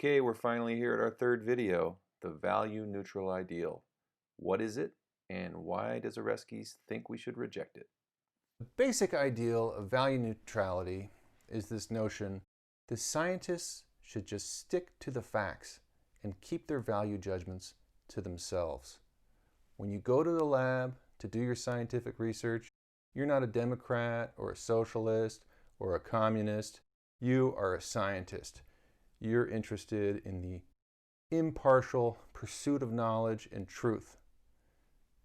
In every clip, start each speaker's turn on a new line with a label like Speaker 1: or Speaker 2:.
Speaker 1: Okay, we're finally here at our third video, the value neutral ideal. What is it, and why does Oreskes think we should reject it?
Speaker 2: The basic ideal of value neutrality is this notion that scientists should just stick to the facts and keep their value judgments to themselves. When you go to the lab to do your scientific research, you're not a Democrat or a socialist or a communist. You are a scientist. You're interested in the impartial pursuit of knowledge and truth.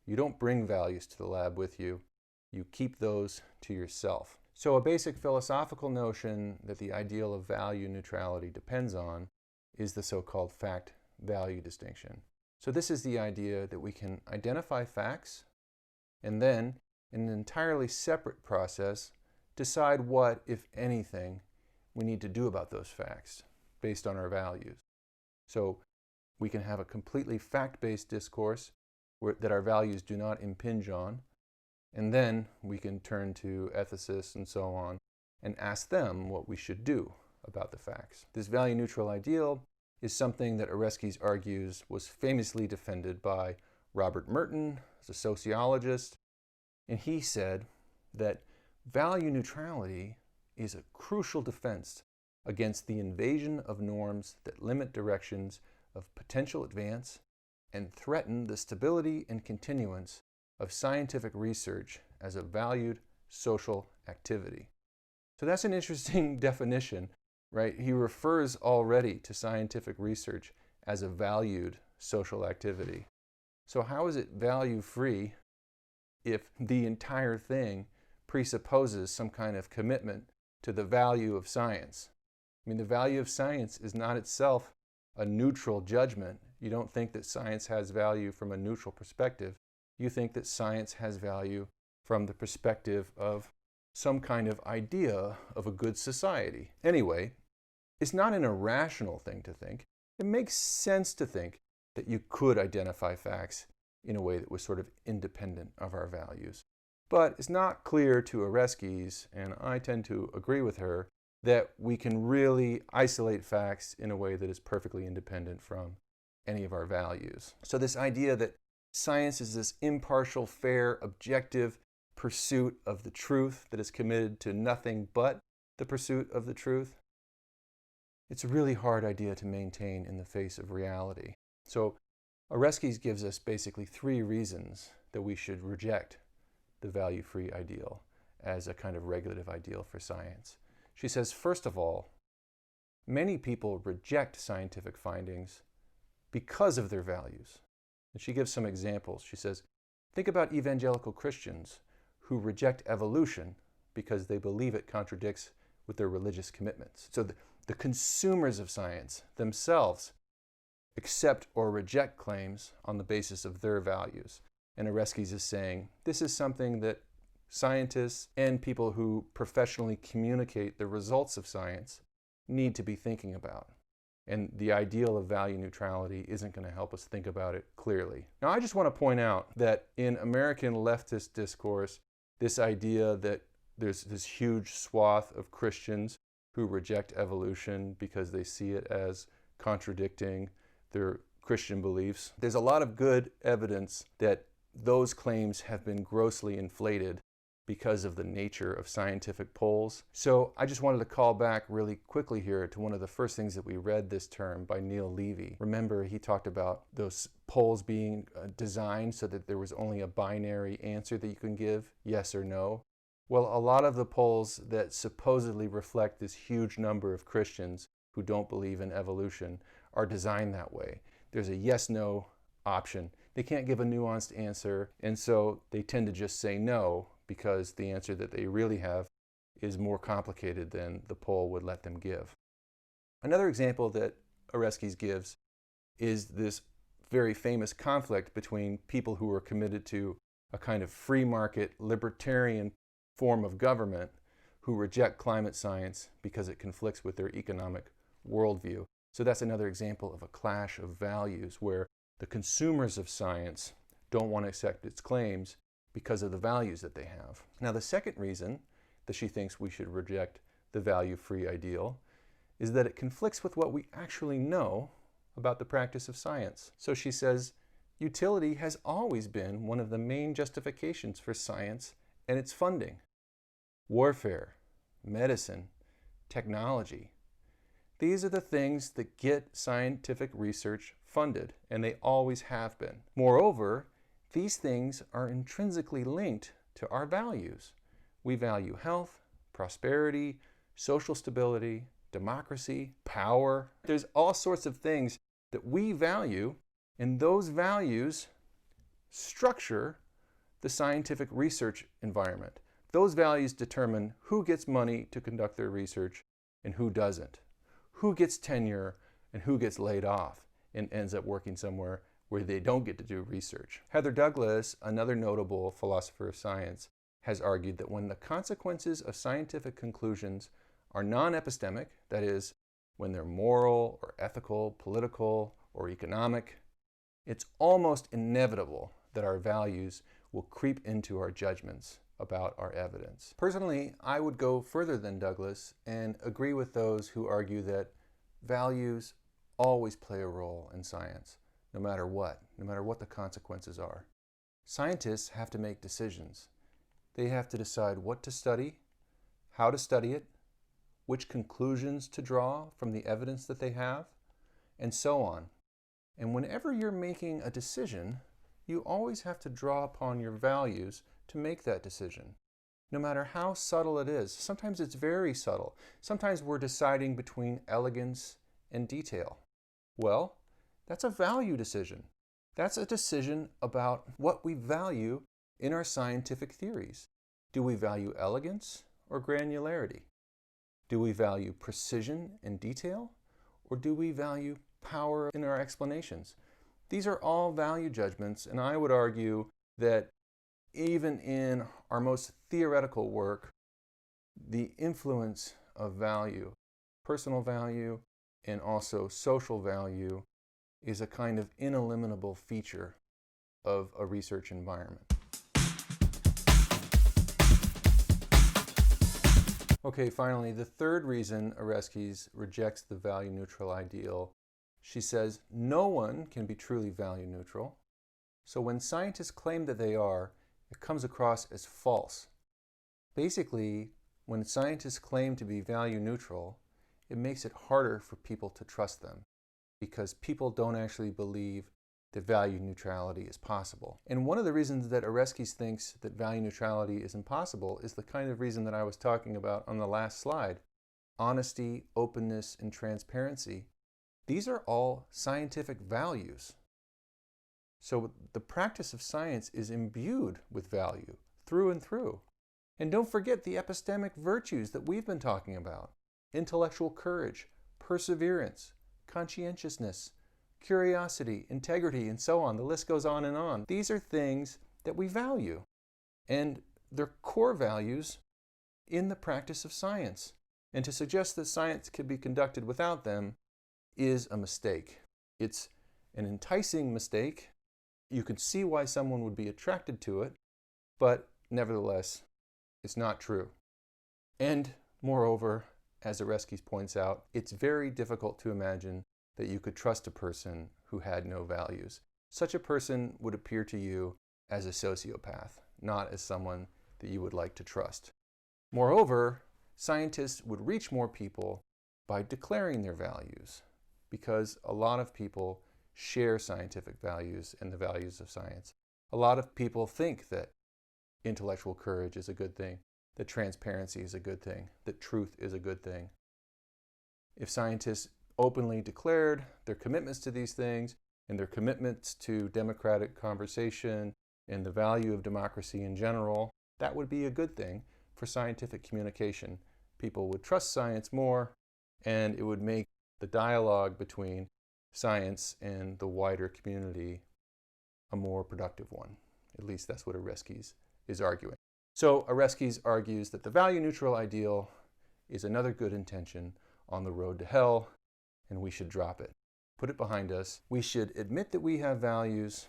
Speaker 2: You don't bring values to the lab with you. You keep those to yourself. So a basic philosophical notion that the ideal of value neutrality depends on is the so-called fact-value distinction. So this is the idea that we can identify facts and then, in an entirely separate process, decide what, if anything, we need to do about those facts based on our values. So we can have a completely fact-based discourse that our values do not impinge on, and then we can turn to ethicists and so on and ask them what we should do about the facts. This value-neutral ideal is something that Oreskes argues was famously defended by Robert Merton, as a sociologist, and he said that value neutrality is a crucial defense against the invasion of norms that limit directions of potential advance and threaten the stability and continuance of scientific research as a valued social activity. So that's an interesting definition, right? He refers already to scientific research as a valued social activity. So how is it value-free if the entire thing presupposes some kind of commitment to the value of science? I mean, the value of science is not itself a neutral judgment. You don't think that science has value from a neutral perspective. You think that science has value from the perspective of some kind of idea of a good society. Anyway, it's not an irrational thing to think. It makes sense to think that you could identify facts in a way that was sort of independent of our values. But it's not clear to Oreskes, and I tend to agree with her, that we can really isolate facts in a way that is perfectly independent from any of our values. So this idea that science is this impartial, fair, objective pursuit of the truth that is committed to nothing but the pursuit of the truth, it's a really hard idea to maintain in the face of reality. So Oreskes gives us basically three reasons that we should reject the value-free ideal as a kind of regulative ideal for science. She says, first of all, many people reject scientific findings because of their values. And she gives some examples. She says, think about evangelical Christians who reject evolution because they believe it contradicts with their religious commitments. So the consumers of science themselves accept or reject claims on the basis of their values. And Oreskes is saying, this is something that scientists and people who professionally communicate the results of science need to be thinking about. And the ideal of value neutrality isn't going to help us think about it clearly. Now, I just want to point out that in American leftist discourse, this idea that there's this huge swath of Christians who reject evolution because they see it as contradicting their Christian beliefs, there's a lot of good evidence that those claims have been grossly inflated because of the nature of scientific polls. So I just wanted to call back really quickly here to one of the first things that we read this term by Neil Levy. Remember, he talked about those polls being designed so that there was only a binary answer that you can give, yes or no. Well, a lot of the polls that supposedly reflect this huge number of Christians who don't believe in evolution are designed that way. There's a yes-no option. They can't give a nuanced answer, and so they tend to just say no, because the answer that they really have is more complicated than the poll would let them give. Another example that Oreskes gives is this very famous conflict between people who are committed to a kind of free market, libertarian form of government who reject climate science because it conflicts with their economic worldview. So that's another example of a clash of values where the consumers of science don't want to accept its claims because of the values that they have. Now, the second reason that she thinks we should reject the value-free ideal is that it conflicts with what we actually know about the practice of science. So she says, utility has always been one of the main justifications for science and its funding. Warfare, medicine, technology. These are the things that get scientific research funded, and they always have been. Moreover, these things are intrinsically linked to our values. We value health, prosperity, social stability, democracy, power. There's all sorts of things that we value, and those values structure the scientific research environment. Those values determine who gets money to conduct their research and who doesn't, who gets tenure and who gets laid off and ends up working somewhere where they don't get to do research. Heather Douglas, another notable philosopher of science, has argued that when the consequences of scientific conclusions are non-epistemic, that is, when they're moral or ethical, political, or economic, it's almost inevitable that our values will creep into our judgments about our evidence. Personally, I would go further than Douglas and agree with those who argue that values always play a role in science, no matter what the consequences are. Scientists have to make decisions. They have to decide what to study, how to study it, which conclusions to draw from the evidence that they have, and so on. And whenever you're making a decision, you always have to draw upon your values to make that decision, no matter how subtle it is. Sometimes it's very subtle. Sometimes we're deciding between elegance and detail. Well, that's a value decision. That's a decision about what we value in our scientific theories. Do we value elegance or granularity? Do we value precision and detail, or do we value power in our explanations? These are all value judgments, and I would argue that even in our most theoretical work, the influence of value, personal value, and also social value, is a kind of ineliminable feature of a research environment. Okay, finally, the third reason Oreskes rejects the value-neutral ideal, she says no one can be truly value-neutral. So when scientists claim that they are, it comes across as false. Basically, when scientists claim to be value-neutral, it makes it harder for people to trust them because people don't actually believe that value neutrality is possible. And one of the reasons that Oreskes thinks that value neutrality is impossible is the kind of reason that I was talking about on the last slide. Honesty, openness, and transparency. These are all scientific values. So the practice of science is imbued with value through and through. And don't forget the epistemic virtues that we've been talking about. Intellectual courage, perseverance, conscientiousness, curiosity, integrity, and so on. The list goes on and on. These are things that we value, and they're core values in the practice of science. And to suggest that science could be conducted without them is a mistake. It's an enticing mistake. You can see why someone would be attracted to it, but nevertheless, it's not true. And moreover, as Oreskes points out, it's very difficult to imagine that you could trust a person who had no values. Such a person would appear to you as a sociopath, not as someone that you would like to trust. Moreover, scientists would reach more people by declaring their values, because a lot of people share scientific values and the values of science. A lot of people think that intellectual courage is a good thing, that transparency is a good thing, that truth is a good thing. If scientists openly declared their commitments to these things and their commitments to democratic conversation and the value of democracy in general, that would be a good thing for scientific communication. People would trust science more, and it would make the dialogue between science and the wider community a more productive one. At least that's what Oreskes is arguing. So Oreskes argues that the value-neutral ideal is another good intention on the road to hell, and we should drop it. Put it behind us. We should admit that we have values,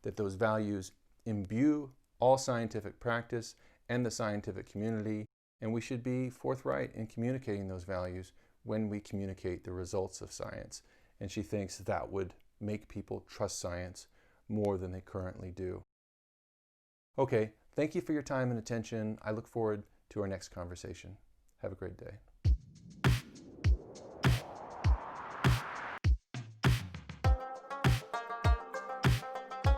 Speaker 2: that those values imbue all scientific practice and the scientific community, and we should be forthright in communicating those values when we communicate the results of science, and she thinks that would make people trust science more than they currently do. Okay, thank you for your time and attention. I look forward to our next conversation. Have a great day.